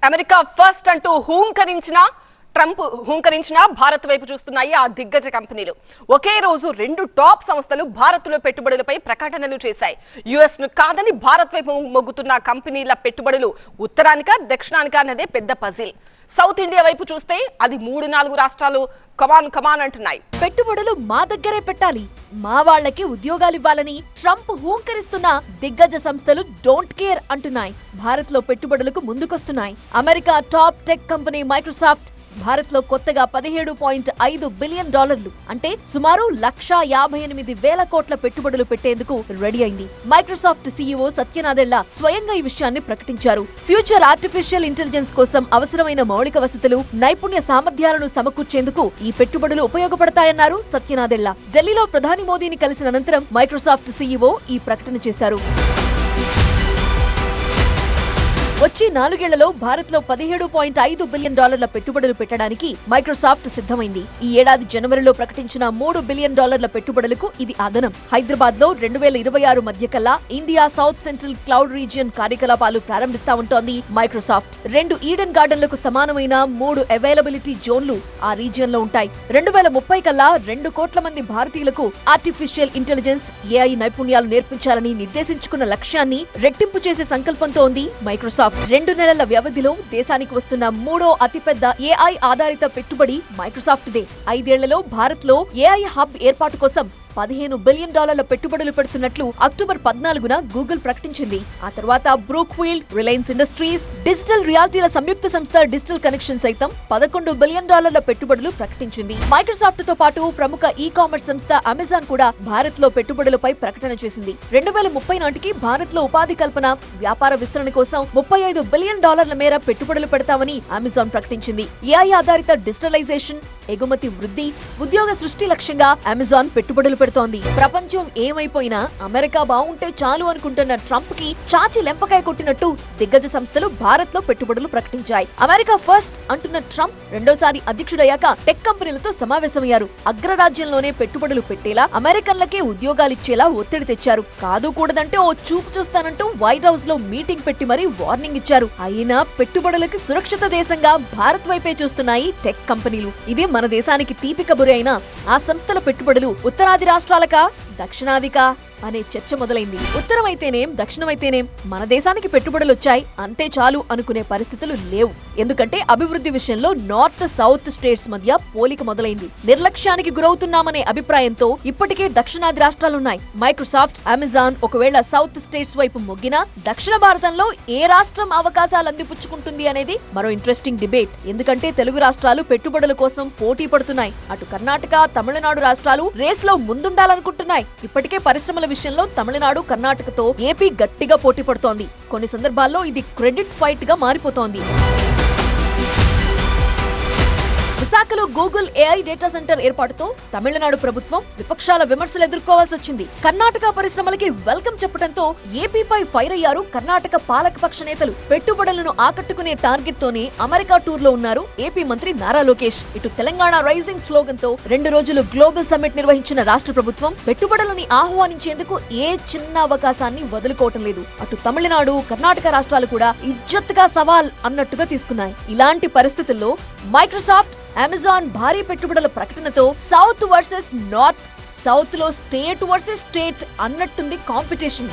America first అంటూ హూంకరించిన భారత్ వైపు చూస్తున్నాయి ఆ దిగ్గజ కంపెనీలు. ఒకే రోజు రెండు టాప్ సంస్థలు భారత్లో పెట్టుబడులపై ప్రకటనలు చేశాయి. యుఎస్ ను కాదని భారత్ వైపు మొగ్గుతున్న కంపెనీల పెట్టుబడులు ఉత్తరానికా దక్షిణానికా అన్నదే పెద్ద పజిల్. సౌత్ ఇండియా వైపు చూస్తే అది 3-4 రాష్ట్రాలు కమాన్ అంటున్నాయి. పెట్టుబడులు మా దగ్గరే పెట్టాలి, మా వాళ్లకి ఉద్యోగాలు ఇవ్వాలని ట్రంప్ హూంకరిస్తున్న దిగ్గజ సంస్థలు డోంట్ కేర్ అంటున్నాయి. భారత్ లో పెట్టుబడులకు ముందుకొస్తున్నాయి. America top tech company Microsoft Bharat లో కొత్తగా $17.5 బిలియన్ అంటే సుమారు 1,58,000 కోట్ల పెట్టుబడులు పెట్టేందుకు రెడీ అయింది. మైక్రోసాఫ్ట్ సీఈఓ సత్య నాదెళ్ల స్వయంగా ఈ విషయాన్ని ప్రకటించారు. ఫ్యూచర్ ఆర్టిఫిషియల్ ఇంటెలిజెన్స్ కోసం అవసరమైన మౌలిక వసతులు, నైపుణ్య సామర్థ్యాలను సమకూర్చేందుకు ఈ పెట్టుబడులు ఉపయోగపడతాయన్నారు సత్య నాదెళ్ల. ఢిల్లీలో ప్రధాని మోదీని కలిసిన అనంతరం మైక్రోసాఫ్ట్ సీఈఓ ఈ ప్రకటన చేశారు. వచ్చే 4 ఏళ్లలో భారత్ లో $17.5 బిలియన్ పెట్టుబడులు పెట్టడానికి మైక్రోసాఫ్ట్ సిద్ధమైంది. ఈ ఏడాది జనవరిలో ప్రకటించిన $3 బిలియన్ పెట్టుబడులకు ఇది అదనం. హైదరాబాద్ లో 2026 మధ్య కల్లా India south central cloud region కార్యకలాపాలు ప్రారంభిస్తా ఉంటోంది మైక్రోసాఫ్ట్. 2 ఈడెన్ గార్డెన్లకు సమానమైన 3 అవైలబిలిటీ జోన్లు ఆ రీజియన్ లో ఉంటాయి. 2030 కల్లా 2 కోట్ల మంది భారతీయులకు ఆర్టిఫిషియల్ ఇంటెలిజెన్స్, ఏఐ నైపుణ్యాలు నేర్పించాలని నిర్దేశించుకున్న లక్ష్యాన్ని రెట్టింపు చేసే సంకల్పంతో ఉంది మైక్రోసాఫ్ట్. 2 నెలల వ్యవధిలో దేశానికి వస్తున్న 3వ అతిపెద్ద ఏఐ ఆధారిత పెట్టుబడి మైక్రోసాఫ్ట్ దే. 5 ఏళ్లలో భారత్ లో ఏఐ హబ్ ఏర్పాటు కోసం $15 బిలియన్ పెట్టుబడులు పెడుతున్నట్లు అక్టోబర్ 14న గూగుల్ ప్రకటించింది. ఆ తర్వాత బ్రూక్ఫీల్డ్, రిలయన్స్ ఇండస్ట్రీస్, డిజిటల్ రియాలిటీల సంయుక్త సంస్థ డిజిటల్ కనెక్షన్ సైతం $11 బిలియన్ పెట్టుబడులు ప్రకటించింది. మైక్రోసాఫ్ట్ తో పాటు ప్రముఖ ఈ కామర్స్ సంస్థ అమెజాన్ కూడా భారత్ లో పెట్టుబడులపై ప్రకటన చేసింది. 2030 నాటికి భారత్ లో ఉపాధి కల్పన, వ్యాపార విస్తరణ కోసం $35 బిలియన్ మేర పెట్టుబడులు పెడతామని అమెజాన్ ప్రకటించింది. ఏఐ ఆధారిత డిజిటలైజేషన్, ఎగుమతి వృద్ధి, ఉద్యోగ సృష్టి లక్ష్యంగా అమెజాన్ పెట్టుబడులు పెడుతోంది. ప్రపంచం ఏమైపోయినా అమెరికా బాగుంటే చాలు అనుకుంటున్న ట్రంప్ కి చాచి లెంపకాయ కొట్టినట్టు దిగ్గజ సంస్థలు భారత్ లో పెట్టుబడులు ప్రకటించాయి. అమెరికా ఫస్ట్ అంటున్న ట్రంప్ రెండోసారి అధ్యక్షుడయ్యాక టెక్ కంపెనీలతో సమావేశమయ్యారు. అగ్రరాజ్యంలోనే పెట్టుబడులు పెట్టేలా, అమెరికన్లకే ఉద్యోగాలిచ్చేలా ఒత్తిడి తెచ్చారు. కాదు కూడదంటే ఓ చూపు చూస్తానంటూ వైట్ హౌస్ లో మీటింగ్ పెట్టి మరీ వార్నింగ్ ఇచ్చారు. అయినా పెట్టుబడులకి సురక్షిత దేశంగా భారత్ వైపే చూస్తున్నాయి టెక్ కంపెనీలు. ఇది మన దేశానికి తీపి కబురే అయినా ఆ సంస్థల పెట్టుబడులు ఉత్తరాది రాష్ట్రాలకా దక్షిణాదికా అనే చర్చ మొదలైంది. ఉత్తరమైతేనేం దక్షిణమైతేనేం మన దేశానికి పెట్టుబడులు వచ్చాయి అంతే చాలు అనుకునే పరిస్థితులు లేవు. ఎందుకంటే అభివృద్ధి విషయంలో నార్త్ సౌత్ స్టేట్స్ మధ్య పోలిక మొదలైంది. నిర్లక్ష్యానికి గురవుతున్నామనే అభిప్రాయంతో ఇప్పటికే దక్షిణాది రాష్ట్రాలున్నాయి. మైక్రోసాఫ్ట్, అమెజాన్ ఒకవేళ సౌత్ స్టేట్స్ వైపు మొగ్గినా దక్షిణ భారతంలో ఏ రాష్ట్రం అవకాశాలు అందిపుచ్చుకుంటుంది అనేది మరో ఇంట్రెస్టింగ్ డిబేట్. ఎందుకంటే తెలుగు రాష్ట్రాలు పెట్టుబడుల కోసం పోటీ పడుతున్నాయి. అటు కర్ణాటక, తమిళనాడు రాష్ట్రాలు రేస్ లో ముందుండాలనుకుంటున్నాయి. ఇప్పటికే పరిశ్రమల విషయంలో తమిళనాడు, కర్ణాటకతో ఏపీ గట్టిగా పోటీ పడుతోంది. కొన్ని సందర్భాల్లో ఇది క్రెడిట్ ఫైట్ గా మారిపోతోంది. విశాఖలో గూగుల్ ఏఐ డేటా సెంటర్ ఏర్పాటుతో తమిళనాడు ప్రభుత్వం విపక్షాల విమర్శలు ఎదుర్కోవాల్సి వచ్చింది. కర్ణాటక పరిశ్రమలకి వెల్కమ్ చెప్పడంతో ఏపీపై ఫైర్ అయ్యారు కర్ణాటక పాలకపక్ష నేతలు. పెట్టుబడులను ఆకట్టుకునే టార్గెట్ తోనే అమెరికా టూర్ లో ఉన్నారు ఏపీ మంత్రి నారా లోకేష్. ఇటు తెలంగాణ రైజింగ్ స్లోగన్ తో 2 రోజులు గ్లోబల్ సమ్మిట్ నిర్వహించిన రాష్ట్ర ప్రభుత్వం పెట్టుబడులని ఆహ్వానించేందుకు ఏ చిన్న అవకాశాన్ని వదులుకోవటం లేదు. అటు తమిళనాడు, కర్ణాటక రాష్ట్రాలు కూడా ఇజ్జత్గా సవాల్ అన్నట్టుగా తీసుకున్నాయి. ఇలాంటి పరిస్థితుల్లో మైక్రోసాఫ్ట్, అమెజాన్ భారీ పెట్టుబడుల ప్రకటనతో సౌత్ వర్సెస్ నార్త్, సౌత్ లో స్టేట్ వర్సెస్ స్టేట్ అన్నట్టుంది కాంపిటీషన్.